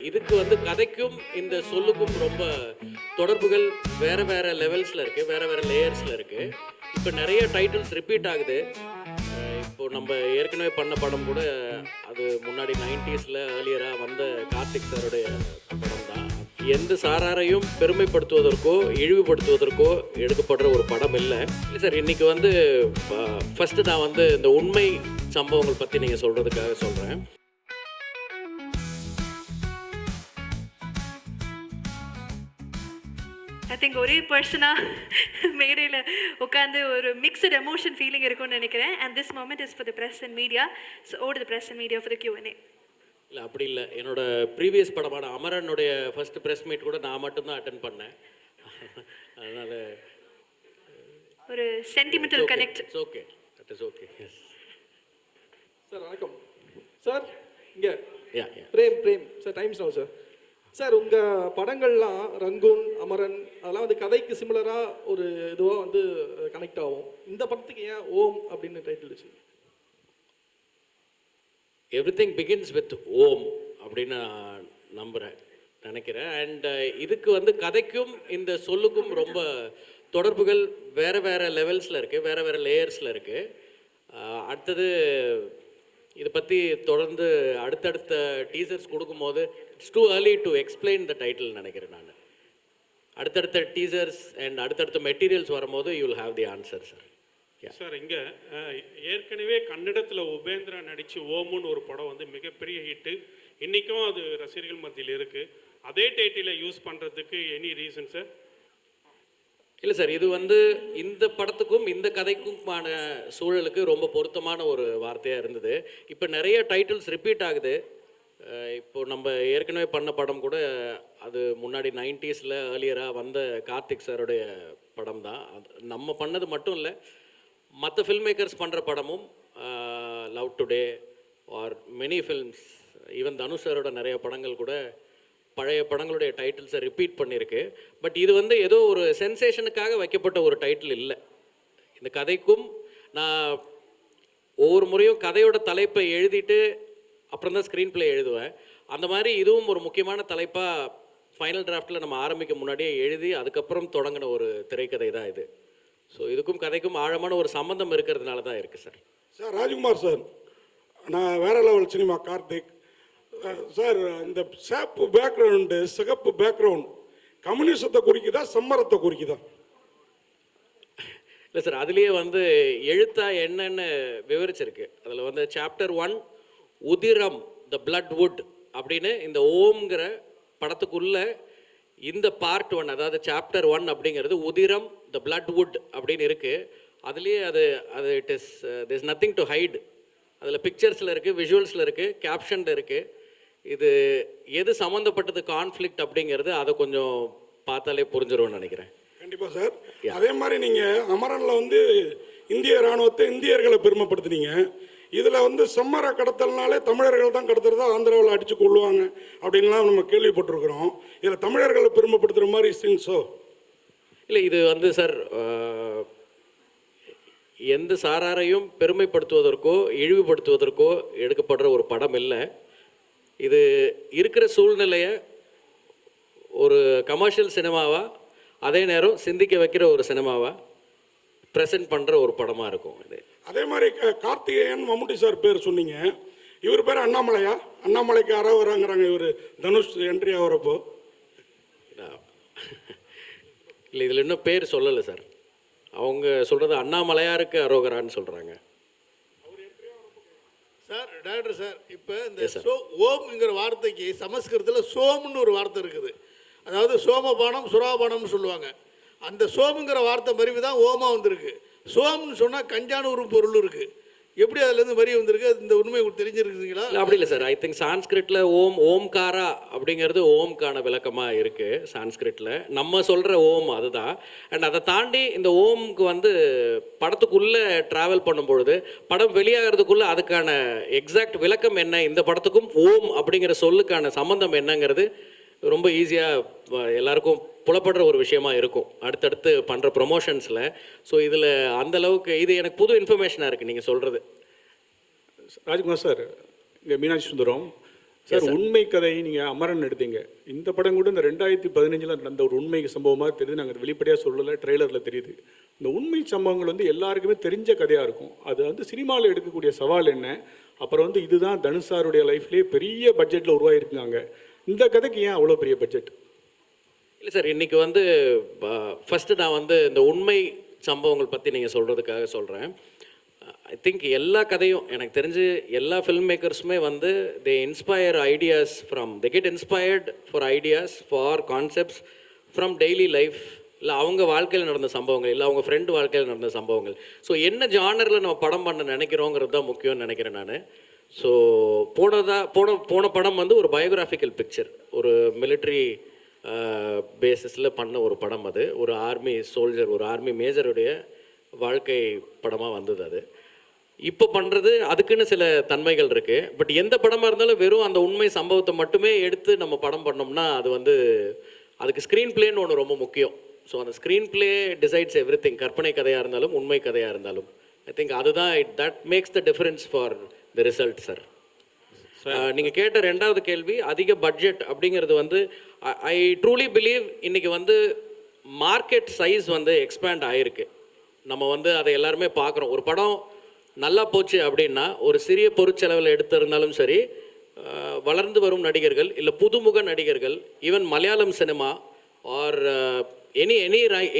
இதுக்கு வந்து கதைக்கும் இந்த சொல்லுக்கும் ரொம்ப தொடர்புகள் வேறு வேறு லெவல்ஸில் இருக்குது, வேறு வேறு லேயர்ஸில் இருக்குது. இப்போ நிறைய டைட்டில்ஸ் ரிப்பீட் ஆகுது. இப்போது நம்ம ஏற்கனவே பண்ண படம் கூட அது முன்னாடி 90s ஏர்லியராக வந்த கார்த்திக் சாருடைய படம் தான். எந்த சாராரையும் பெருமைப்படுத்துவதற்கோ இழிவுபடுத்துவதற்கோ எடுக்கப்படுற ஒரு படம் இல்லை சார். இன்றைக்கி வந்து ஃபஸ்ட்டு நான் வந்து இந்த உண்மை சம்பவங்கள் பற்றி நீங்கள் சொல்கிறதுக்காக சொல்கிறேன். ஐ திங்க் ஒரே பர்சனாக மேடையில் உட்காந்து ஒரு மிக்சட் எமோஷன் ஃபீலிங் இருக்கும்னு நினைக்கிறேன். And this moment is for the press and media. So ஓடு the press and media for the Q&A. இல்லை அப்படி இல்லை, என்னோட ப்ரீவியஸ் படமான அமரனுடைய ஃபஸ்ட்டு ப்ரெஸ் மீட் கூட நான் மட்டும்தான் அட்டன் பண்ணேன். அதனால் ஒரு sentimental connect. It's okay, that is okay. Yes sir வணக்கம் சார். இங்கே yeah Prem sir, Times Now sir. Sir உங்கள் படங்கள்லாம் ரங்கூன், அமரன் அதெல்லாம் வந்து கதைக்கு சிமிலராக ஒரு இதுவாக வந்து கனெக்ட் ஆகும். இந்த படத்துக்கு ஏன் ஓம் அப்படின்னு டைட்டில் வச்சு? எவ்ரிதிங் பிகின்ஸ் வித் ஓம் அப்படின்னு நான் நினைக்கிறேன். அண்ட் இதுக்கு வந்து கதைக்கும் இந்த சொல்லுக்கும் ரொம்ப தொடர்புகள் வேறு வேறு லெவல்ஸில் இருக்குது, வேறு வேறு லேயர்ஸில் இருக்குது. அடுத்தது இதை பற்றி தொடர்ந்து அடுத்தடுத்த டீசர்ஸ் கொடுக்கும்போது it's too early to explain the title நினைக்கிறேன் நான். அடுத்தடுத்த டீசர்ஸ் அண்ட் அடுத்தடுத்த மெட்டீரியல்ஸ் வரும்போது you will have the answer sir. Sir இங்கே ஏற்கனவே கன்னடத்தில் உபேந்திரா நடித்து ஓமுன்னு ஒரு படம் வந்து மிகப்பெரிய ஹிட்டு. இன்றைக்கும் அது ரசிகர்கள் மத்தியில் இருக்குது. அதே டைட்டிலை யூஸ் பண்ணுறதுக்கு எனி ரீசன் சார்? இல்லை சார், இது வந்து இந்த படத்துக்கும் இந்த கதைக்குமான சூழலுக்கு ரொம்ப பொருத்தமான ஒரு வார்த்தையாக இருந்தது. இப்போ நிறைய டைட்டில்ஸ் ரிப்பீட் ஆகுது. இப்போது நம்ம ஏற்கனவே பண்ண படம் கூட அது முன்னாடி 90s ஏர்லியராக வந்த கார்த்திக் சாருடைய படம் தான். அது நம்ம பண்ணது மட்டும் இல்லை, மற்ற ஃபில்ம் மேக்கர்ஸ் பண்ணுற படமும் love today are many films, even Dhanush சாரோட நிறைய படங்கள் கூட பழைய படங்களுடைய டைட்டில்ஸை ரிப்பீட் பண்ணியிருக்கு. பட் இது வந்து ஏதோ ஒரு சென்சேஷனுக்காக வைக்கப்பட்ட ஒரு டைட்டில் இல்லை. இந்த கதைக்கும் நான் ஒவ்வொரு முறையும் கதையோட தலைப்பை எழுதிட்டு அப்புறம் தான் ஸ்க்ரீன் பிளே எழுதுவேன். அந்த மாதிரி இதுவும் ஒரு முக்கியமான தலைப்பாக ஃபைனல் டிராஃப்டில் நம்ம ஆரம்பிக்க முன்னாடியே எழுதி அதுக்கப்புறம் தொடங்கின ஒரு திரைக்கதை தான் இது. ஸோ இதுக்கும் கதைக்கும் ஆழமான ஒரு சம்மந்தம் இருக்கிறதுனால தான் இருக்குது சார். சார் ராஜ்குமார் சார், நான் வேற லெவல் சினிமா கார்த்திக் சார். இந்த சேப்பு பேக்ரவுண்டு, சிகப்பு பேக்ரவுண்ட் கம்யூனிசத்தை குறிக்குதா சம்மரத்தை குறிக்குதா? இல்லை சார், அதுலேயே வந்து எழுத்தா என்னன்னு விவரிச்சிருக்கு. அதில் வந்து சாப்டர் 1 உதிரம் த பிளட் வுட் அப்படின்னு இந்த ஓம்ங்கிற படத்துக்குள்ள இந்த பார்ட் 1, அதாவது சாப்டர் 1 அப்படிங்கிறது உதிரம் த பிளட் வுட் அப்படின்னு இருக்குது. அதுலேயே அது it is this nothing to hide. அதில் பிக்சர்ஸில் இருக்குது, விஷுவல்ஸில் இருக்குது, கேப்ஷனில் இருக்குது. இது எது சம்மந்தப்பட்டது கான்ஃப்ளிக்ட் அப்படிங்கிறது அதை கொஞ்சம் பார்த்தாலே புரிஞ்சிரும்னு நினைக்கிறேன். கண்டிப்பாக சார். அதே மாதிரி நீங்கள் அமரனில் வந்து இந்திய இராணுவத்தை, இந்தியர்களை பெருமைப்படுத்துனீங்க. இதில் வந்து செம்மர கடத்தல்னாலே தமிழர்கள் தான் கடத்துறதா ஆந்திராவில் அடித்து கொள்ளுவாங்க அப்படின்லாம் நம்ம கேள்விப்பட்டிருக்கிறோம். இதில் தமிழர்களை பெருமைப்படுத்துகிற மாதிரி சிங்ஸோ? இல்லை, இது வந்து சார் எந்த சாராரையும் பெருமைப்படுத்துவதற்கோ இழிவுபடுத்துவதற்கோ எடுக்கப்படுற ஒரு படம் இல்லை. இது இருக்கிற சூழ்நிலையை ஒரு கமர்ஷியல் சினிமாவாக, அதே நேரம் சிந்திக்க வைக்கிற ஒரு சினிமாவாக ப்ரெசென்ட் பண்ணுற ஒரு படமாக இருக்கும் இது. அதே மாதிரி கார்த்திகேயன் மம்முட்டி சார் பேர் சொன்னீங்க. இவர் பேர் அண்ணாமலையா? அண்ணாமலைக்கு அறவராங்கிறாங்க இவர் தனுஷ் என்ட்ரி ஆகிறப்போ. இல்லை, இதில் இன்னும் பேர் சொல்லலை சார். அவங்க சொல்கிறது அண்ணாமலையாருக்கு அரோகரான்னு சொல்கிறாங்க சார். டாக்டர் சார், இப்போ இந்த ஓம்ங்கிற வார்த்தைக்கு சமஸ்கிருதத்தில் சோம்னு ஒரு வார்த்தை இருக்குது. அதாவது சோமபானம் சுறாபானம்னு சொல்லுவாங்க. அந்த சோமுங்கிற வார்த்தை மருவி தான் ஓமா வந்திருக்கு. சோம்னு சொன்னால் கஞ்சான ஒரு பொருள் இருக்குது. எப்படி அதுலேருந்து வரி வந்திருக்கு? இந்த உண்மை உங்களுக்கு தெரிஞ்சிருக்குங்களா? அப்படி இல்லை சார். ஐ திங்க் சான்ஸ்கிரிட்டில் ஓம்காரா அப்படிங்கிறது ஓம்கான விளக்கமாக இருக்குது சான்ஸ்கிரிட்டில். நம்ம சொல்கிற ஓம் அதுதான். அண்ட் அதை தாண்டி இந்த ஓம்க்கு வந்து படத்துக்குள்ளே ட்ராவல் பண்ணும்பொழுது படம் வெளியாகிறதுக்குள்ளே அதுக்கான எக்ஸாக்ட் விளக்கம் என்ன, இந்த படத்துக்கும் ஓம் அப்படிங்கிற சொல்லுக்கான சம்மந்தம் என்னங்கிறது ரொம்ப ஈஸியாக எல்லாருக்கும் புலப்படுற ஒரு விஷயமா இருக்கும் அடுத்தடுத்து பண்ணுற ப்ரொமோஷன்ஸில். ஸோ இதில் அந்தளவுக்கு இது எனக்கு புது இன்ஃபர்மேஷனாக இருக்குது நீங்கள் சொல்கிறது. ராஜ்குமார் சார், இங்கே மீனாட்சி சுந்தரம் சார் உண்மை கதை நீங்கள் அமரன் எடுத்தீங்க. இந்த படம் கூட இந்த 2015 நடந்த ஒரு உண்மை சம்பவமாக தெரியுது. நாங்கள் வெளிப்படையாக சொல்லலை, ட்ரெய்லரில் தெரியுது. இந்த உண்மை சம்பவங்கள் வந்து எல்லாருக்குமே தெரிஞ்ச கதையாக இருக்கும். அது வந்து சினிமாவில் எடுக்கக்கூடிய சவால் என்ன? அப்புறம் வந்து இதுதான் தனுஷ் சாருடைய லைஃப்லேயே பெரிய பட்ஜெட்டில் உருவாகிருக்காங்க. இந்த கதைக்கு ஏன் அவ்வளோ பெரிய பட்ஜெட்? இல்லை சார், இன்றைக்கி வந்து ஃபஸ்ட்டு நான் வந்து இந்த உண்மை சம்பவங்கள் பற்றி நீங்கள் சொல்கிறதுக்காக சொல்கிறேன். ஐ திங்க் எல்லா கதையும் எனக்கு தெரிஞ்சு எல்லா ஃபில்ம் மேக்கர்ஸுமே வந்து they inspire ideas they get inspired for ideas for concepts from daily life, இல்லை அவங்க வாழ்க்கையில் நடந்த சம்பவங்கள், இல்லை அவங்க ஃப்ரெண்டு வாழ்க்கையில் நடந்த சம்பவங்கள். ஸோ என்ன ஜானரில் நம்ம படம் பண்ண நினைக்கிறோங்கிறது தான் முக்கியம்னு நினைக்கிறேன் நான். ஸோ போன படம் வந்து ஒரு பயோகிராஃபிக்கல் பிக்சர், ஒரு மிலிட்ரி பேசிஸில் பண்ண ஒரு படம். அது ஒரு ஆர்மி சோல்ஜர், ஒரு ஆர்மி மேஜருடைய வாழ்க்கை படமாக வந்தது. அது இப்போ பண்ணுறது அதுக்குன்னு சில தன்மைகள் இருக்குது. பட் எந்த படமாக இருந்தாலும் வெறும் அந்த உண்மை சம்பவத்தை மட்டுமே எடுத்து நம்ம படம் பண்ணோம்னா அது வந்து அதுக்கு ஸ்க்ரீன் பிளேன்னு ஒன்று ரொம்ப முக்கியம். ஸோ அந்த screen play decides every thing, கற்பனை கதையாக இருந்தாலும் உண்மை கதையாக இருந்தாலும். ஐ திங்க் அதுதான் that makes the difference for the result sir. நீங்கள் கேட்ட ரெண்டாவது கேள்வி, அதிக பட்ஜெட் அப்படிங்கிறது வந்து ஐ ட்ரூலி பிலீவ் இன்றைக்கி வந்து மார்க்கெட் சைஸ் வந்து எக்ஸ்பேண்ட் ஆகிருக்கு. நம்ம வந்து அதை எல்லாருமே பார்க்குறோம். ஒரு படம் நல்லா போச்சு அப்படின்னா ஒரு சிறிய பொருட்செலவில் எடுத்திருந்தாலும் சரி, வளர்ந்து வரும் நடிகர்கள் இல்லை புதுமுக நடிகர்கள், even Malayalam cinema or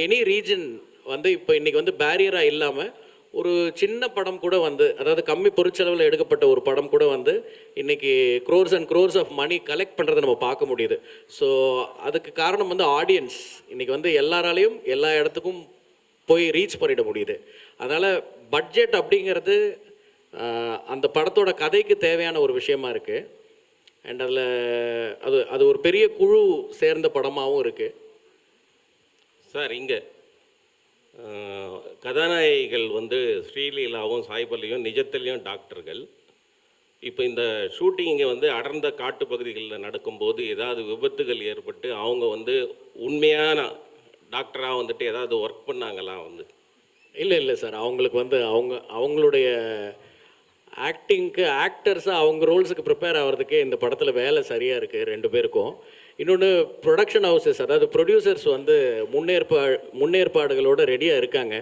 any region வந்து இப்போ இன்றைக்கி வந்து பேரியராக இல்லாமல் ஒரு சின்ன படம் கூட வந்து, அதாவது கம்மி பொருட்செலவில் எடுக்கப்பட்ட ஒரு படம் கூட வந்து இன்றைக்கி crores and crores of money collect பண்ணுறதை நம்ம பார்க்க முடியுது. ஸோ அதுக்கு காரணம் வந்து ஆடியன்ஸ் இன்றைக்கி வந்து எல்லாராலையும் எல்லா இடத்துக்கும் போய் ரீச் பண்ணிட முடியுது. அதனால் பட்ஜெட் அப்படிங்கிறது அந்த படத்தோட கதைக்கு தேவையான ஒரு விஷயமா இருக்குது. அண்ட் அதில் அது ஒரு பெரிய குழு சேர்ந்த படமாகவும் இருக்குது. சார், இங்கே கதாநாயகிகள் வந்து ஸ்ரீலீலாவும் சாய்பல்லியும் நிஜத்திலையும் டாக்டர்கள். இப்போ இந்த ஷூட்டிங் இங்கே வந்து அடர்ந்த காட்டு பகுதிகளில் நடக்கும்போது ஏதாவது விபத்துகள் ஏற்பட்டு அவங்க வந்து உண்மையான டாக்டராக வந்துட்டு ஏதாவது ஒர்க் பண்ணாங்களா? வந்து இல்லை சார், அவங்களுக்கு வந்து அவங்களுடைய ஆக்டர்ஸாக அவங்க ரோல்ஸுக்கு ப்ரிப்பேர் ஆகிறதுக்கே இந்த படத்தில் வேலை சரியாக இருக்குது ரெண்டு பேருக்கும். இன்னொன்று ப்ரொடக்ஷன் ஹவுசஸ், அதாவது ப்ரொடியூசர்ஸ் வந்து முன்னேற்பாடுகளோடு ரெடியாக இருக்காங்க.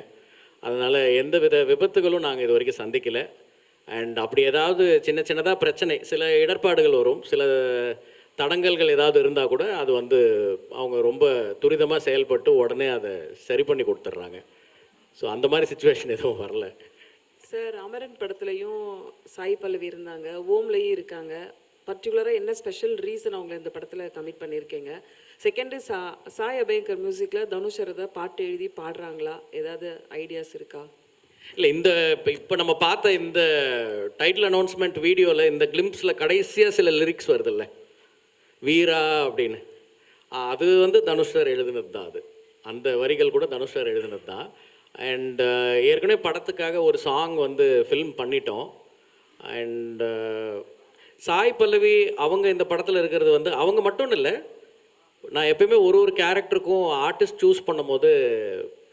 அதனால் எந்த வித விபத்துகளும் நாங்கள் இது வரைக்கும் சந்திக்கலை. அண்ட் அப்படி ஏதாவது சின்னதாக பிரச்சனை, சில இடர்பாடுகள் வரும், சில தடங்கல்கள் ஏதாவது இருந்தால் கூட அது வந்து அவங்க ரொம்ப துரிதமாக செயல்பட்டு உடனே அதை சரி பண்ணி கொடுத்துட்றாங்க. ஸோ அந்த மாதிரி சுச்சுவேஷன் எதுவும் வரல சார். அமரன் படத்துலையும் சாய் பல்லவி இருந்தாங்க, ஓம்லையும் இருக்காங்க. பர்டிகுலராக என்ன ஸ்பெஷல் ரீசன் அவங்கள இந்த படத்தில் கமிட் பண்ணியிருக்கீங்க? செகண்டு, சாய் அபயங்கர் மியூசிக்கில் தனுஷ் ஏதாவது பாட்டு எழுதி பாடுறாங்களா? ஏதாவது ஐடியாஸ் இருக்கா? இல்லை, இப்போ நம்ம பார்த்த இந்த டைட்டில் அனௌன்ஸ்மெண்ட் வீடியோவில் இந்த கிளிம்ஸில் கடைசியாக சில லிரிக்ஸ் வருதில்ல, வீரா அப்படின்னு, அது வந்து தனுஷ் சார் எழுதினது தான். அது அந்த வரிகள் கூட தனுஷ் சார் எழுதினது தான். அண்ட் ஏற்கனவே படத்துக்காக ஒரு சாங் வந்து ஃபில்ம் பண்ணிட்டோம். அண்ட் சாய் பல்லவி அவங்க இந்த படத்தில் இருக்கிறது வந்து அவங்க மட்டும் இல்லை, நான் எப்பயுமே ஒரு கேரக்டருக்கும் ஆர்டிஸ்ட் சூஸ் பண்ணும்போது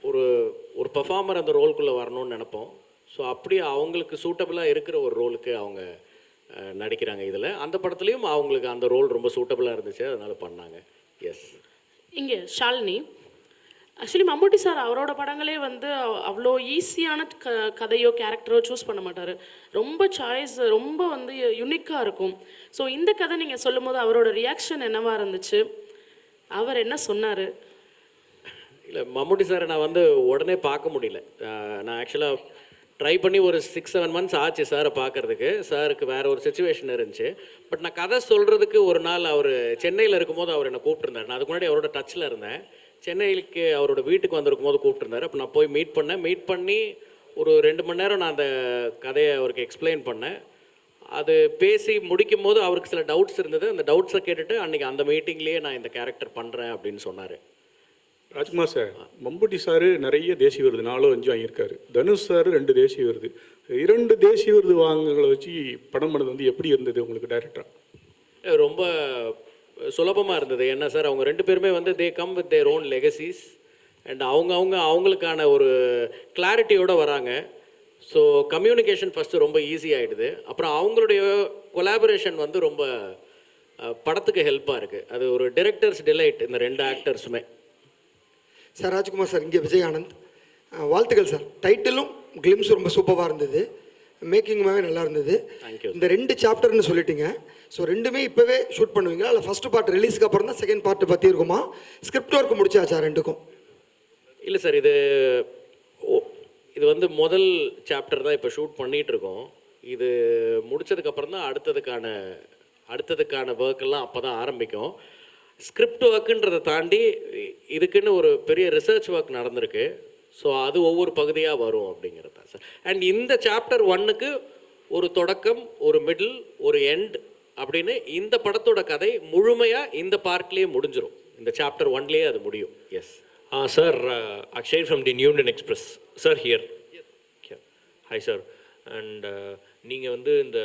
ஒரு பெர்ஃபார்மர் அந்த ரோலுக்குள்ளே வரணும்னு நினைப்போம். ஸோ அப்படி அவங்களுக்கு சூட்டபிளாக இருக்கிற ஒரு ரோலுக்கு அவங்க நடிக்கிறாங்க. இதில் அந்த படத்துலேயும் அவங்களுக்கு அந்த ரோல் ரொம்ப சூட்டபிளாக இருந்துச்சு, அதனால் பண்ணாங்க. எஸ். இங்கே ஷாலினி, ஆக்சுவலி மம்முட்டி சார் அவரோட படங்களே வந்து அவ்வளோ ஈஸியான கதையோ கேரக்டரோ சூஸ் பண்ண மாட்டார். ரொம்ப சாய்ஸ் ரொம்ப வந்து யுனிக்காக இருக்கும். ஸோ இந்த கதை நீங்கள் சொல்லும் போது அவரோட ரியாக்ஷன் என்னவாக இருந்துச்சு? அவர் என்ன சொன்னார்? இல்லை, மம்முட்டி சாரை நான் வந்து உடனே பார்க்க முடியல. நான் ஆக்சுவலாக ட்ரை பண்ணி ஒரு 6-7 மந்த்ஸ் ஆச்சு சாரை பார்க்குறதுக்கு. சாருக்கு வேறு ஒரு சுச்சுவேஷன் இருந்துச்சு. பட் நான் கதை சொல்கிறதுக்கு ஒரு நாள் அவர் சென்னையில் இருக்கும்போது அவர் என்னை கூப்பிட்டுருந்தார். நான் அதுக்கு முன்னாடி அவரோட டச்சில் இருந்தேன். சென்னைக்கு அவரோட வீட்டுக்கு வந்திருக்கும் போது கூப்பிட்டுருந்தார். அப்போ நான் போய் மீட் பண்ணி ஒரு 2 மணி நேரம் நான் அந்த கதையை அவருக்கு எக்ஸ்பிளைன் பண்ணேன். அது பேசி முடிக்கும் போது அவருக்கு சில டவுட்ஸ் இருந்தது. அந்த டவுட்ஸை கேட்டுட்டு அன்றைக்கி அந்த மீட்டிங்லேயே நான் இந்த கேரக்டர் பண்ணுறேன் அப்படின்னு சொன்னார். ராஜ்குமார் சார், மம்முட்டி சார் நிறைய தேசிய விருது 4-5 வாங்கியிருக்காரு. தனுஷ் சார் 2 தேசிய விருது. 2 தேசிய விருது வாங்குகளை வச்சு படம் பண்ணது வந்து எப்படி இருந்தது உங்களுக்கு டைரக்டரா? ரொம்ப சுலபமாக இருந்தது. என்ன சார், அவங்க 2 பேருமே வந்து they come with their own legacies and அவங்களுக்கான ஒரு கிளாரிட்டியோடு வராங்க. ஸோ கம்யூனிகேஷன் ஃபஸ்ட்டு ரொம்ப ஈஸி ஆகிடுது. அப்புறம் அவங்களுடைய கொலாபரேஷன் வந்து ரொம்ப படத்துக்கு ஹெல்ப்பாக இருக்குது. அது ஒரு டிரெக்டர்ஸ் டிலைட் இந்த 2 ஆக்டர்ஸுமே. சார் ராஜ்குமார் சார், இங்கே விஜய் ஆனந்த். வாழ்த்துக்கள் சார். டைட்டிலும் கிளிம்ஸும் ரொம்ப சூப்பராக இருந்தது, மேக்கிங்குமே நல்லா இருந்தது. தேங்க்யூ. இந்த 2 சாப்டர்னு சொல்லிட்டீங்க. ஸோ 2மே இப்போவே ஷூட் பண்ணுவீங்களா, இல்லை ஃபஸ்ட்டு பார்ட் ரிலீஸ்க்கு அப்புறம் தான் செகண்ட் பார்ட் பற்றி இருக்குமா? ஸ்கிரிப்ட் ஒர்க் முடிச்சாச்சா 2க்கும்? இல்லை சார், இது வந்து முதல் சாப்டர் தான் இப்போ ஷூட் பண்ணிகிட்ருக்கோம். இது முடித்ததுக்கப்புறம் தான் அடுத்ததுக்கான ஒர்க்கெல்லாம் அப்போ தான் ஆரம்பிக்கும். ஸ்கிரிப்ட் ஒர்க்குன்றதை தாண்டி இதுக்குன்னு ஒரு பெரிய ரிசர்ச் ஒர்க் நடந்திருக்கு. ஸோ அது ஒவ்வொரு பகுதியாக வரும் அப்படிங்கிறது தான் சார். அண்ட் இந்த சாப்டர் 1க்கு ஒரு தொடக்கம், ஒரு மிடில், ஒரு எண்ட் அப்படின்னு இந்த படத்தோட கதை முழுமையாக இந்த பார்ட்லேயே முடிஞ்சிடும். இந்த சாப்டர் 1லேயே அது முடியும். Yes sir, Akshay from the new Indian express sir here. Hi sir. And நீங்கள் வந்து இந்த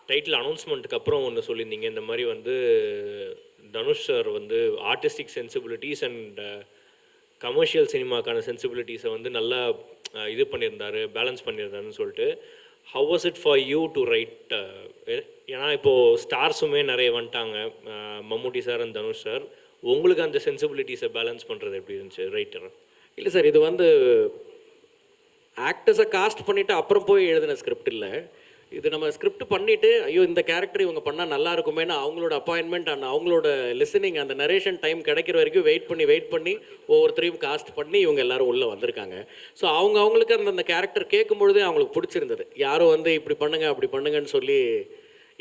டைட்டில் அனௌன்ஸ்மெண்ட்டுக்கு அப்புறம் ஒன்று சொல்லியிருந்தீங்க, இந்த மாதிரி வந்து தனுஷ் சார் வந்து ஆர்டிஸ்டிக் சென்சிபிலிட்டிஸ் அண்ட் கமர்ஷியல் சினிமாக்கான சென்சிபிலிட்டிஸை வந்து நல்லா இது பண்ணியிருந்தாரு, பேலன்ஸ் பண்ணியிருந்தாருன்னு சொல்லிட்டு. How was it for you to right? ஏன்னா இப்போது ஸ்டார்ஸுமே நிறைய வந்துட்டாங்க, மம்முட்டி சார் அண்ட் தனுஷ் சார். உங்களுக்கு அந்த சென்சிபிலிட்டிஸை பேலன்ஸ் பண்ணுறது எப்படி இருந்துச்சு ரைட்டர்? இல்லை சார், இது வந்து ஆக்டர்ஸை காஸ்ட் பண்ணிவிட்டு அப்புறம் போய் எழுதின ஸ்கிரிப்ட் இல்லை. இது நம்ம ஸ்கிரிப்ட் பண்ணிவிட்டு ஐயோ இந்த கேரக்டர் இவங்க பண்ணால் நல்லா இருக்குமேனு அவங்களோட அப்பாயின்மெண்ட் அண்ட் அவங்களோட லிசனிங், அந்த நரேஷன் டைம் கிடைக்கிற வரைக்கும் வெயிட் பண்ணி ஒவ்வொருத்தரையும் காஸ்ட் பண்ணி இவங்க எல்லாரும் உள்ளே வந்திருக்காங்க. ஸோ அவங்களுக்கு அந்த கேரக்டர் கேட்கும்பொழுதே அவங்களுக்கு பிடிச்சிருந்தது. யாரும் வந்து இப்படி பண்ணுங்க அப்படி பண்ணுங்கன்னு சொல்லி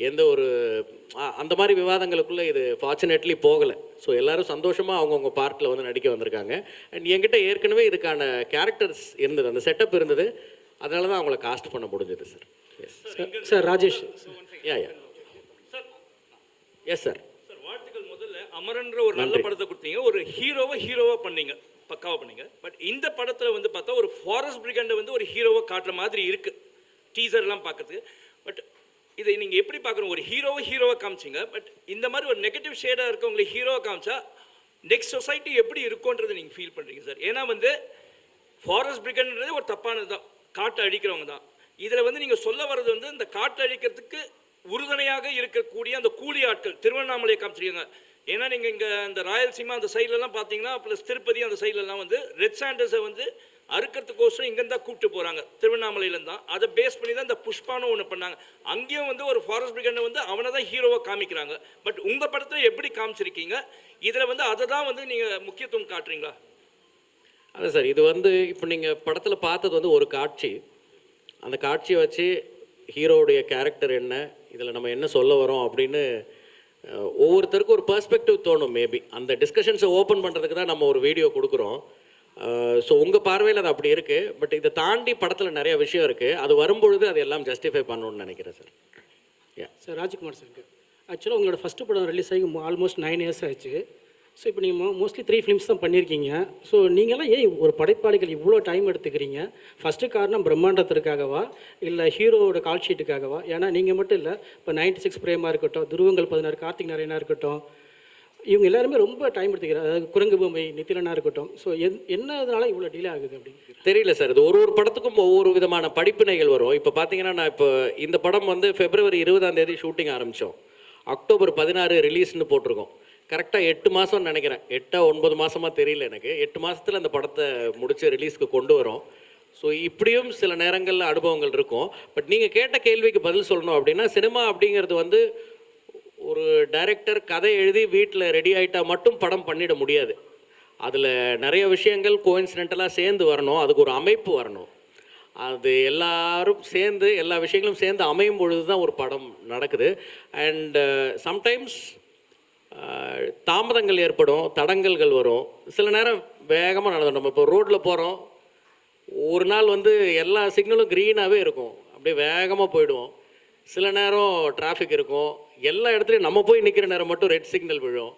எந்த ஒரு அந்த மாதிரி விவாதங்களுக்குள்ளே இது ஃபார்ச்சுனேட்லி போகலை. ஸோ எல்லோரும் சந்தோஷமாக அவங்கவுங்க பார்ட்டில் வந்து நடிக்க வந்திருக்காங்க. அண்ட் என்கிட்ட ஏற்கனவே இதுக்கான கேரக்டர்ஸ் இருந்தது, அந்த செட்டப் இருந்தது, அதனால தான் அவங்கள காஸ்ட் பண்ண முடிஞ்சது சார். சார் ராஜேஷ். யா எஸ் சார். சார் வாழ்த்துக்கள். முதல்ல அமரன்ற ஒரு நல்ல படத்தை கொடுத்தீங்க, ஒரு ஹீரோவா பண்ணீங்க, பக்காவாக பண்ணீங்க. பட் இந்த படத்தில் வந்து பார்த்தா ஒரு ஃபாரஸ்ட் பிரிகண்டை வந்து ஒரு ஹீரோவை காட்டுற மாதிரி இருக்குது டீசர்லாம் பார்க்கறதுக்கு. பட் இதை நீங்கள் எப்படி பார்க்குறோம்? ஒரு ஹீரோவை காமிச்சிங்க, பட் இந்த மாதிரி ஒரு நெகட்டிவ் ஷேடாக இருக்கவங்களை ஹீரோவை காமிச்சா நெக்ஸ்ட் சொசைட்டி எப்படி இருக்கும்ன்றதை நீங்கள் ஃபீல் பண்ணுறீங்க சார்? ஏன்னா வந்து ஃபாரஸ்ட் பிரிகண்ட்ன்றது ஒரு தப்பானது தான், காட்டை அழிக்கிறவங்க தான். இதில் வந்து நீங்கள் சொல்ல வர்றது வந்து இந்த காட்டை அழிக்கிறதுக்கு உறுதுணையாக இருக்கக்கூடிய அந்த கூலி ஆட்கள் திருவண்ணாமலையை காமிச்சிருக்காங்க. ஏன்னா நீங்கள் இங்கே இந்த ராயல்சீமா அந்த சைட்லலாம் பார்த்தீங்கன்னா, ப்ளஸ் திருப்பதி அந்த சைட்லலாம் வந்து ரெட் சாண்டர்ஸை வந்து அறுக்கிறதுக்கோசரம் இங்கேருந்து தான் கூப்பிட்டு போகிறாங்க, திருவண்ணாமலையிலேருந்து தான். அதை பேஸ் பண்ணி தான் இந்த புஷ்பானும் ஒன்று பண்ணாங்க. அங்கேயும் வந்து ஒரு ஃபாரஸ்ட் பிரிகண்டை வந்து அவனை தான் ஹீரோவாக காமிக்கிறாங்க. பட் உங்கள் படத்தில் எப்படி காமிச்சிருக்கீங்க? இதில் வந்து அதை தான் வந்து நீங்கள் முக்கியத்துவம் காட்டுறீங்களா? அதான் சார், இது வந்து இப்போ நீங்கள் படத்தில் பார்த்தது வந்து ஒரு காட்சி. அந்த காட்சியை வச்சு ஹீரோவுடைய கேரக்டர் என்ன, இதில் நம்ம என்ன சொல்ல வரோம் அப்படின்னு ஒவ்வொருத்தருக்கும் ஒரு பெர்ஸ்பெக்டிவ் தோணும். மேபி அந்த டிஸ்கஷன்ஸை ஓப்பன் பண்ணுறதுக்கு தான் நம்ம ஒரு வீடியோ கொடுக்குறோம். ஸோ உங்கள் பார்வையில் அது அப்படி இருக்குது. பட் இதை தாண்டி படத்தில் நிறைய விஷயம் இருக்குது. அது வரும்பொழுது அது எல்லாம் ஜஸ்டிஃபை பண்ணணும்னு நினைக்கிறேன் சார். சார் ராஜ்குமார் சார், ஆக்சுவலாக உங்களோட ஃபஸ்ட்டு படம் ரிலீஸ் ஆகி ஆல்மோஸ்ட் 9 இயர்ஸ் ஆச்சு. ஸோ இப்போ நீங்கள் மோஸ்ட்லி 3 ஃபிலிம்ஸ் தான் பண்ணியிருக்கீங்க. ஸோ நீங்கள்லாம் ஏன் ஒரு படைப்பாளிகள் இவ்வளோ டைம் எடுத்துக்கிறீங்க? ஃபஸ்ட்டு காரணம் பிரம்மாண்டத்திற்காகவா, இல்லை ஹீரோவோட கால் ஷீட்டுக்காகவா? ஏன்னா நீங்கள் மட்டும் இல்லை, இப்போ 96 பிரேமா இருக்கட்டும், துருவங்கள் 16 கார்த்திக் நாராயணா இருக்கட்டும், இவங்க எல்லாருமே ரொம்ப டைம் எடுத்துக்கிறாங்க. அதாவது குரங்கு பொம்மை நித்திலனா இருக்கட்டும். ஸோ என்னதுனால இவ்வளோ டிலே ஆகுது அப்படின்னு தெரியல சார். இது ஒரு படத்துக்கும் ஒவ்வொரு விதமான படிப்பினைகள் வரும். இப்போ பார்த்தீங்கன்னா, நான் இப்போ இந்த படம் வந்து February 20 ஷூட்டிங் ஆரம்பித்தோம், October 16 ரிலீஸ்னு போட்டிருக்கோம். கரெக்டாக 8 மாதம்னு நினைக்கிறேன், 8-9 மாதமாக தெரியல எனக்கு. 8 மாதத்தில் அந்த படத்தை முடித்து ரிலீஸ்க்கு கொண்டு வரோம். ஸோ இப்படியும் சில நேரங்களில் அனுபவங்கள் இருக்கும். பட் நீங்கள் கேட்ட கேள்விக்கு பதில் சொல்லணும் அப்படின்னா, சினிமா அப்படிங்கிறது வந்து ஒரு டைரக்டர் கதை எழுதி வீட்டில் ரெடி ஆகிட்டா மட்டும் படம் பண்ணிட முடியாது. அதில் நிறைய விஷயங்கள் கோஇன்சிடென்டலாக சேர்ந்து வரணும், அதுக்கு ஒரு அமைப்பு வரணும். அது எல்லாரும் சேர்ந்து எல்லா விஷயங்களும் சேர்ந்து அமையும் பொழுது தான் ஒரு படம் நடக்குது. அண்ட் சம்டைம்ஸ் தாமதங்கள் ஏற்படும், தடங்கல்கள் வரும். சில நேரம் வேகமாக நடந்துடும். நம்ம இப்போ ரோட்டில் போகிறோம், ஒரு நாள் வந்து எல்லா சிக்னலும் க்ரீனாகவே இருக்கும், அப்படியே வேகமாக போயிடுவோம். சில நேரம் டிராஃபிக் இருக்கும், எல்லா இடத்துலையும் நம்ம போய் நிற்கிற நேரம் மட்டும் ரெட் சிக்னல் விழும்.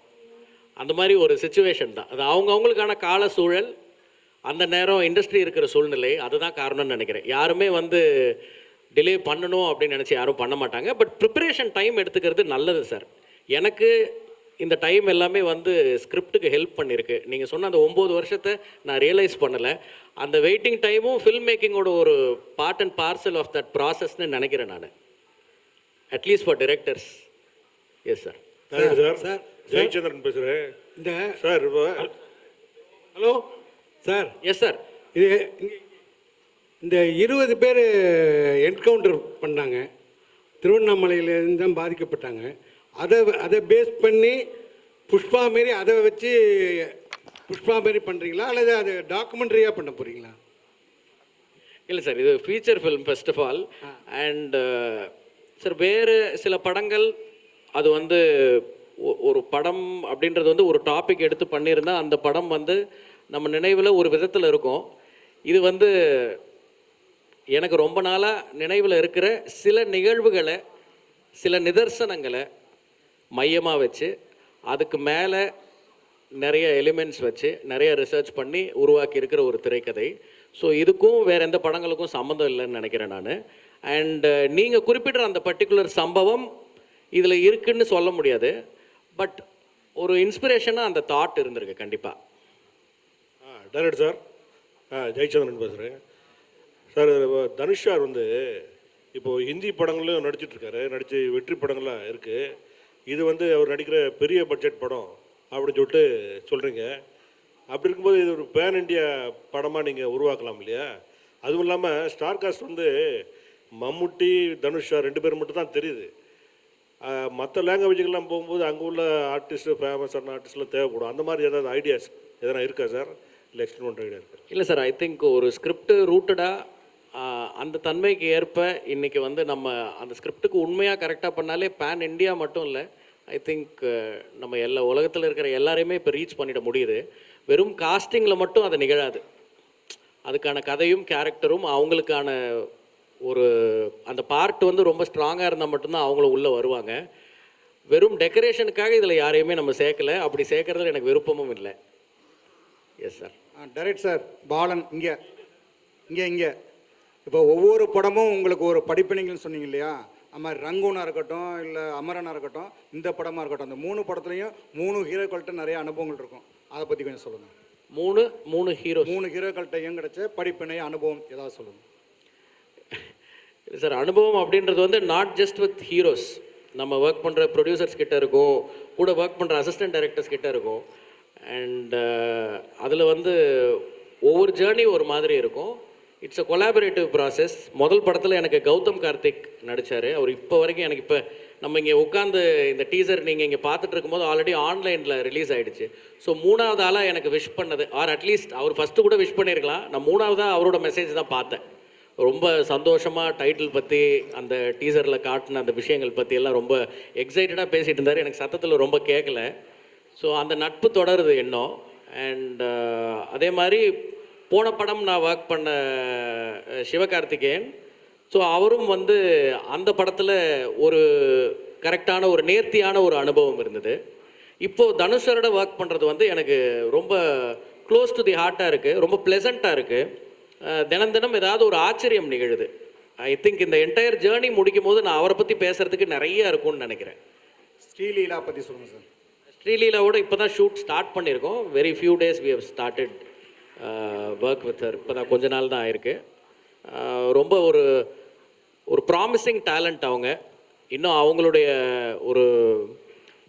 அந்த மாதிரி ஒரு சுச்சுவேஷன் தான் அது. அவங்கவுங்களுக்கான கால சூழல், அந்த நேரம் இண்டஸ்ட்ரி இருக்கிற சூழ்நிலை, அதுதான் காரணம்னு நினைக்கிறேன். யாருமே வந்து டிலே பண்ணணும் அப்படின்னு நினச்சி யாரும் பண்ண மாட்டாங்க. பட் ப்ரிப்பரேஷன் டைம் எடுத்துக்கிறது நல்லது சார். எனக்கு இந்த டைம் எல்லாமே வந்து ஸ்கிரிப்டுக்கு ஹெல்ப் பண்ணியிருக்கு. நீங்கள் சொன்ன அந்த 9 வருஷத்தை நான் ரியலைஸ் பண்ணலை. அந்த வெயிட்டிங் டைமும் ஃபில்ம் மேக்கிங்கோட ஒரு part and parcel of that ப்ராசஸ்ன்னு நினைக்கிறேன் நான், at least for directors. Yes sir. Sir Jayachandran பேசுகிறேன். இந்த sir hello sir. Yes sir. இது இந்த 20 பேர் என்கவுண்டர் பண்ணாங்க, திருவண்ணாமலையிலேருந்து தான் பாதிக்கப்பட்டாங்க. அதை பேஸ் பண்ணி புஷ்பா மாரி அதை வச்சு புஷ்பா மாரி பண்ணுறீங்களா அல்லது அது டாக்குமெண்ட்ரியாக பண்ண போகிறீங்களா? இல்லை சார், இது feature film first of all. And sir வேறு சில படங்கள் அது வந்து ஒரு படம் அப்படின்றது வந்து ஒரு டாபிக் எடுத்து பண்ணியிருந்தால் அந்த படம் வந்து நம்ம நினைவில் ஒரு விதத்தில் இருக்கும். இது வந்து எனக்கு ரொம்ப நாளாக நினைவில் இருக்கிற சில நிகழ்வுகளை, சில நிதர்சனங்களை மையமாக வச்சு அதுக்கு மேலே நிறைய எலிமெண்ட்ஸ் வச்சு நிறைய ரிசர்ச் பண்ணி உருவாக்கி இருக்கிற ஒரு திரைக்கதை. ஸோ இதுக்கும் வேறு எந்த படங்களுக்கும் சம்மந்தம் இல்லைன்னு நினைக்கிறேன் நான். அண்ட் நீங்கள் குறிப்பிடுற அந்த பர்டிகுலர் சம்பவம் இதில் இருக்குன்னு சொல்ல முடியாது, பட் ஒரு இன்ஸ்பிரேஷனாக அந்த தாட் இருந்திருக்கு கண்டிப்பாக. டைரக்டர் சார், ஜெயச்சந்திரன் பேசுகிறேன் சார். தனுஷ் சார் வந்து இப்போது ஹிந்தி படங்களும் நடிச்சிட்ருக்காரு, நடித்து வெற்றி படங்கள்லாம் இருக்குது. இது வந்து அவர் நடிக்கிற பெரிய பட்ஜெட் படம் அப்படின்னு சொல்லிட்டு சொல்கிறீங்க. அப்படி இருக்கும்போது இது ஒரு பேன் இண்டியா படமாக நீங்கள் உருவாக்கலாம் இல்லையா? அதுவும் இல்லாமல் ஸ்டார் காஸ்ட் வந்து மம்முட்டி, தனுஷ் சார் 2 பேர் மட்டும் தான் தெரியுது. மற்ற லாங்குவேஜுக்கெல்லாம் போகும்போது அங்கே உள்ள ஆர்டிஸ்ட்டு, ஃபேமஸான ஆர்டிஸ்ட்லாம் தேவைப்படும். அந்த மாதிரி ஏதாவது ஐடியாஸ் எதனா இருக்கா சார்? இல்லை எக்ஸ்டெண்ட் பண்ணுற ஐடியா இருக்கா? இல்லை சார், ஐ திங்க் ஒரு ஸ்கிரிப்ட் ரூட்டடாக அந்த தன்மைக்கு ஏற்ப இன்றைக்கி வந்து நம்ம அந்த ஸ்கிரிப்டுக்கு உண்மையாக கரெக்டாக பண்ணாலே பேன் இண்டியா மட்டும் இல்லை, ஐ திங்க் நம்ம எல்லா உலகத்தில் இருக்கிற எல்லாரையுமே இப்போ ரீச் பண்ணிட முடியுது. வெறும் காஸ்டிங்கில் மட்டும் அது நிகழாது. அதுக்கான கதையும் கேரக்டரும் அவங்களுக்கான ஒரு அந்த பார்ட் வந்து ரொம்ப ஸ்ட்ராங்காக இருந்தால் மட்டும்தான் அவங்களும் உள்ளே வருவாங்க. வெறும் டெக்கரேஷனுக்காக இதில் யாரையுமே நம்ம சேர்க்கலை. அப்படி சேர்க்கறதுல எனக்கு விருப்பமும் இல்லை. Yes sir. Direct sir Balan இங்கே இப்போ ஒவ்வொரு படமும் உங்களுக்கு ஒரு படிப்பினைங்கள்னு சொன்னீங்க இல்லையா? அது மாதிரி ரங்கூனாக இருக்கட்டும், இல்லை அமரனாக இருக்கட்டும், இந்த படமாக இருக்கட்டும், அந்த 3 படத்துலையும் 3 ஹீரோக்கள்கிட்ட நிறைய அனுபவங்கள் இருக்கும். அதை பற்றி கொஞ்சம் சொல்லுங்கள். 3 ஹீரோக்கள்கிட்டையும் கிடைச்ச படிப்பினை அனுபவம் ஏதாவது சொல்லுங்கள். சார், அனுபவம் அப்படின்றது வந்து நாட் ஜஸ்ட் வித் ஹீரோஸ். நம்ம ஒர்க் பண்ணுற ப்ரொடியூசர்ஸ் கிட்ட இருக்கும், கூட ஒர்க் பண்ணுற அசிஸ்டன்ட் டைரக்டர்ஸ் கிட்ட இருக்கும். அண்ட் அதில் வந்து ஒவ்வொரு ஜேர்னி ஒரு மாதிரி இருக்கும். It's a collaborative process. முதல் படத்தில் எனக்கு கௌதம் கார்த்திக் நடித்தார். அவர் இப்போ வரைக்கும் எனக்கு இப்போ நம்ம இங்கே உட்காந்து இந்த டீசர் நீங்கள் இங்கே பார்த்துட்டு இருக்கும்போது ஆல்ரெடி ஆன்லைனில் ரிலீஸ் ஆகிடுச்சு. ஸோ 3வது ஆளாக எனக்கு விஷ் பண்ணது, ஆர் அட்லீஸ்ட் அவர் ஃபஸ்ட்டு கூட விஷ் பண்ணியிருக்கலாம், நான் 3வதாக அவரோட மெசேஜ் தான் பார்த்தேன். ரொம்ப சந்தோஷமாக டைட்டில் பற்றி அந்த டீசரில் காட்டின அந்த விஷயங்கள் பற்றி எல்லாம் ரொம்ப எக்ஸைட்டடாக பேசிகிட்டு இருந்தார். எனக்கு சத்தத்தில் ரொம்ப கேட்கல. ஸோ அந்த நட்பு தொடருது இன்னும். அண்ட் அதே மாதிரி போன படம் நான் ஒர்க் பண்ண சிவகார்த்திகேயன், ஸோ அவரும் வந்து அந்த படத்தில் ஒரு கரெக்டான ஒரு நேர்த்தியான ஒரு அனுபவம் இருந்தது. இப்போது தனுஷரோட ஒர்க் பண்ணுறது வந்து எனக்கு ரொம்ப க்ளோஸ் டு தி ஹார்ட்டாக இருக்குது, ரொம்ப ப்ளெசண்ட்டாக இருக்குது. தினம் தினம் ஏதாவது ஒரு ஆச்சரியம் நிகழுது. ஐ திங்க் இந்த என்டையர் ஜேர்னி முடிக்கும் போது நான் அவரை பற்றி பேசுகிறதுக்கு நிறைய இருக்கும்னு நினைக்கிறேன். ஸ்ரீலீலா பற்றி சொல்லுங்கள் சார். ஸ்ரீலீலாவோட இப்போ தான் ஷூட் ஸ்டார்ட் பண்ணியிருக்கோம். Very few days we have started work with her. இப்போ தான் கொஞ்ச நாள் தான் ஆயிருக்கு. ரொம்ப ஒரு ப்ராமிசிங் டேலண்ட் அவங்க. இன்னும் அவங்களுடைய ஒரு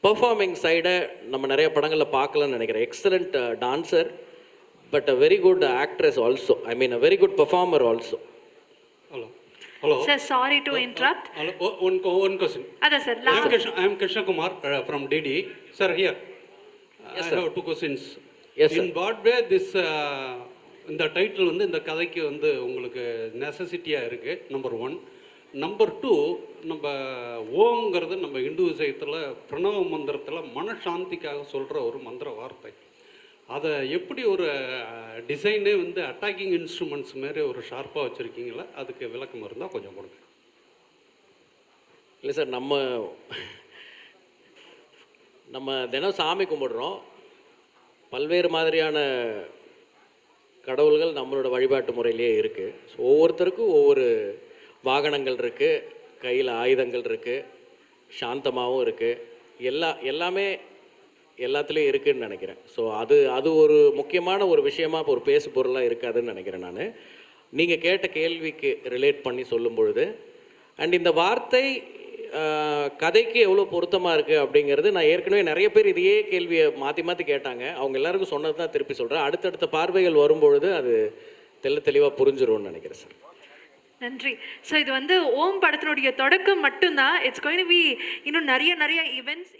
பர்ஃபார்மிங் சைடை நம்ம நிறைய படங்களில் பார்க்கலான்னு நினைக்கிறேன். Excellent dancer, but a very good actress also. I mean a very good performer also. Hello. Sir, sorry to interrupt. Hello. One question. Ada sir, I am Krishna Kumar from DD. Sir, here. Yes, I sir. have 2 questions. Yes, sir. In what way this இந்த title வந்து இந்த கதைக்கு வந்து உங்களுக்கு நெசசிட்டியாக இருக்குது, number 1. Number 2, நம்ம ஓம்ங்கிறது நம்ம இந்து விஷயத்தில் பிரணவ மந்திரத்தில் மனசாந்திக்காக சொல்கிற ஒரு மந்திர வார்த்தை. அதை எப்படி ஒரு டிசைனே வந்து அட்டாக்கிங் இன்ஸ்ட்ருமெண்ட்ஸ் மாரி ஒரு ஷார்ப்பாக வச்சுருக்கீங்களா? அதுக்கு விளக்கம் இருந்தால் கொஞ்சம் கொடுங்க. இல்லை சார், நம்ம தினம் சாமி கும்பிடுறோம். பல்வேறு மாதிரியான கடவுள்கள் நம்மளோட வழிபாட்டு முறையிலே இருக்குது. ஸோ ஒவ்வொருத்தருக்கும் ஒவ்வொரு வாகனங்கள் இருக்குது, கையில் ஆயுதங்கள் இருக்குது, சாந்தமாகவும் இருக்குது. எல்லாமே எல்லாத்துலேயும் இருக்குதுன்னு நினைக்கிறேன். ஸோ அது ஒரு முக்கியமான ஒரு விஷயமாக ஒரு பேசு பொருளாக இருக்காதுன்னு நினைக்கிறேன் நான், நீங்கள் கேட்ட கேள்விக்கு ரிலேட் பண்ணி சொல்லும் பொழுது. அண்ட் இந்த வார்த்தை கதைக்கு எவ்வளோ பொருத்தமாக இருக்குது அப்படிங்கிறது நான் ஏற்கனவே நிறைய பேர் இதையே கேள்வியை மாற்றி மாற்றி கேட்டாங்க. அவங்க எல்லாருக்கும் சொன்னது தான் திருப்பி சொல்கிறேன். அடுத்தடுத்த பார்வைகள் வரும்பொழுது அது தெளிவாக புரிஞ்சிரும்னு நினைக்கிறேன் சார். நன்றி. ஸோ இது வந்து ஓம் படத்தினுடைய தொடக்கம் மட்டும்தான். இட்ஸ் கோயிங் டு பி இன்னும் நிறைய ஈவெண்ட்ஸ்.